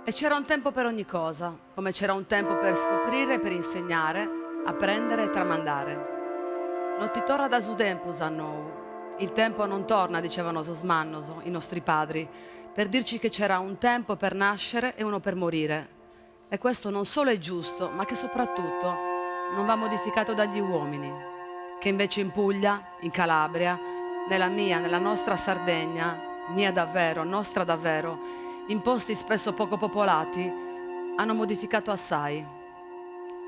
E c'era un tempo per ogni cosa, come c'era un tempo per scoprire e per insegnare, apprendere e tramandare. Non ti torna da su tempus a nou. Il tempo non torna, dicevano Sosmannoso, i nostri padri, per dirci che c'era un tempo per nascere e uno per morire. E questo non solo è giusto, ma che soprattutto non va modificato dagli uomini, che invece in Puglia, in Calabria, nella mia, nella nostra Sardegna, mia davvero, nostra davvero, in posti spesso poco popolati, hanno modificato assai.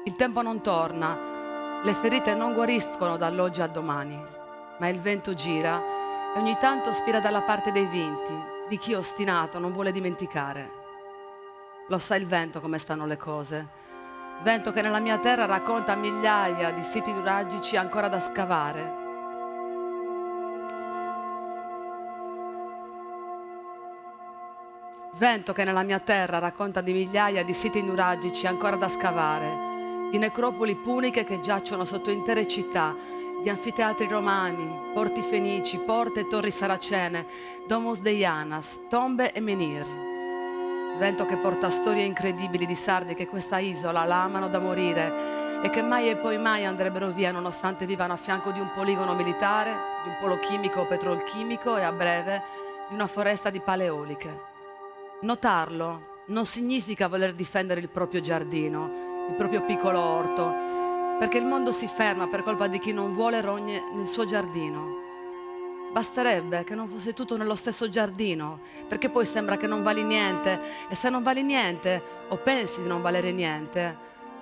Il tempo non torna, le ferite non guariscono dall'oggi al domani, ma il vento gira e ogni tanto spira dalla parte dei vinti, di chi ostinato non vuole dimenticare. Lo sa il vento come stanno le cose. Vento che nella mia terra racconta migliaia di siti nuragici ancora da scavare. Vento che nella mia terra racconta di migliaia di siti nuragici ancora da scavare, di necropoli puniche che giacciono sotto intere città, di anfiteatri romani, porti fenici, porte e torri saracene, domus deianas, tombe e menhir. Vento che porta storie incredibili di sardi che questa isola la amano da morire e che mai e poi mai andrebbero via nonostante vivano a fianco di un poligono militare, di un polo chimico o petrolchimico e a breve di una foresta di paleoliche. Notarlo non significa voler difendere il proprio giardino, il proprio piccolo orto, perché il mondo si ferma per colpa di chi non vuole rogne nel suo giardino. Basterebbe che non fosse tutto nello stesso giardino, perché poi sembra che non vali niente, e se non vali niente, o pensi di non valere niente,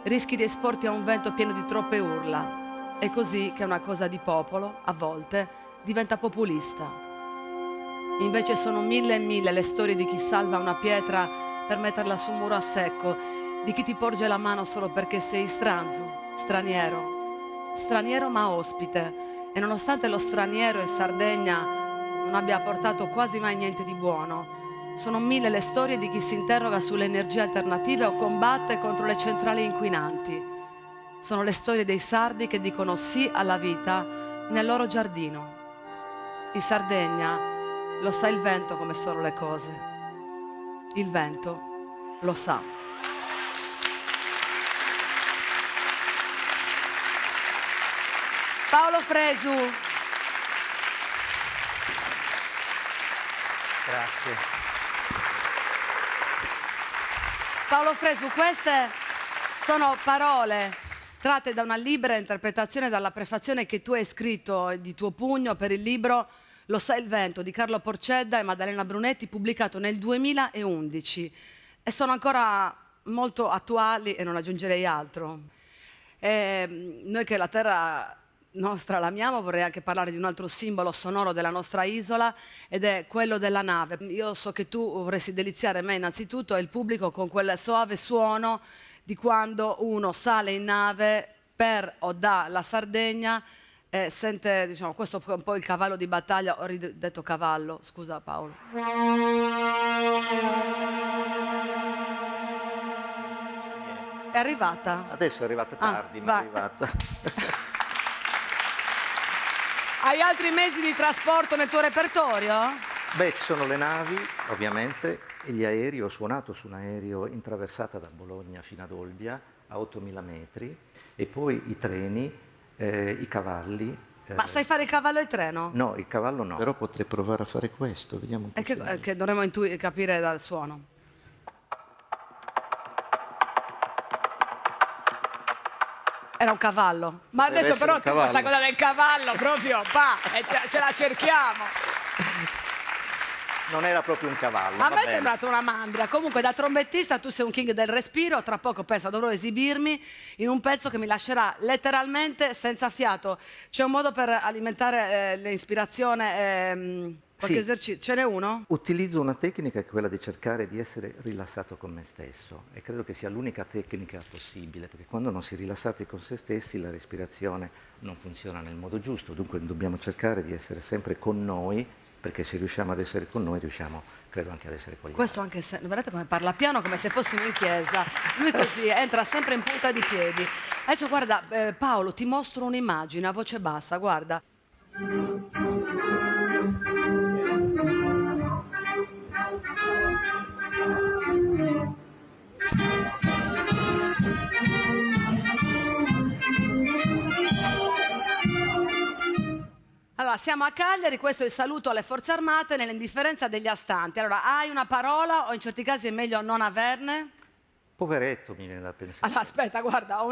rischi di esporti a un vento pieno di troppe urla. È così che una cosa di popolo, a volte, diventa populista. Invece sono mille e mille le storie di chi salva una pietra per metterla su un muro a secco, di chi ti porge la mano solo perché sei straniero ma ospite. E nonostante lo straniero in Sardegna non abbia portato quasi mai niente di buono, sono mille le storie di chi si interroga sulle energie alternative o combatte contro le centrali inquinanti. Sono le storie dei sardi che dicono sì alla vita nel loro giardino. In Sardegna lo sa il vento come sono le cose. Il vento lo sa. Paolo Fresu. Grazie. Paolo Fresu, queste sono parole tratte da una libera interpretazione dalla prefazione che tu hai scritto di tuo pugno per il libro Lo sa il vento di Carlo Porcedda e Maddalena Brunetti, pubblicato nel 2011, e sono ancora molto attuali e non aggiungerei altro. Noi che la terra nostra l'amiamo, vorrei anche parlare di un altro simbolo sonoro della nostra isola, ed è quello della nave. Io so che tu vorresti deliziare me innanzitutto e il pubblico con quel soave suono di quando uno sale in nave per o dalla Sardegna, sente, diciamo, questo è un po' il cavallo di battaglia, ho detto cavallo, scusa Paolo. È arrivata? Adesso è arrivata tardi, ma è arrivata. Hai altri mezzi di trasporto nel tuo repertorio? Beh, ci sono le navi, ovviamente, e gli aerei. Ho suonato su un aereo in traversata da Bologna fino ad Olbia, a 8.000 metri, e poi i treni, i cavalli. Ma sai fare il cavallo e il treno? No, il cavallo no. Però potrei provare a fare questo, vediamo un po'. Che dovremmo capire dal suono. Era un cavallo. Ma adesso però tu questa cosa del cavallo proprio, ce la cerchiamo. Non era proprio un cavallo. A me è sembrato una mandria. Comunque da trombettista tu sei un king del respiro. Tra poco penso dovrò esibirmi in un pezzo che mi lascerà letteralmente senza fiato. C'è un modo per alimentare l'ispirazione? Qualche esercizio? Ce n'è uno? Utilizzo una tecnica che è quella di cercare di essere rilassato con me stesso, e credo che sia l'unica tecnica possibile, perché quando non si è rilassati con se stessi la respirazione non funziona nel modo giusto. Dunque dobbiamo cercare di essere sempre con noi, perché se riusciamo ad essere con noi riusciamo, credo, anche ad essere con gli altri. Questo anche se, guardate come parla piano, come se fossimo in chiesa. Lui così entra sempre in punta di piedi. Adesso guarda, Paolo, ti mostro un'immagine a voce bassa, guarda. Allora, siamo a Cagliari, questo è il saluto alle forze armate nell'indifferenza degli astanti. Allora, hai una parola o in certi casi è meglio non averne? Poveretto, mi viene da pensare. Allora, aspetta, guarda, ho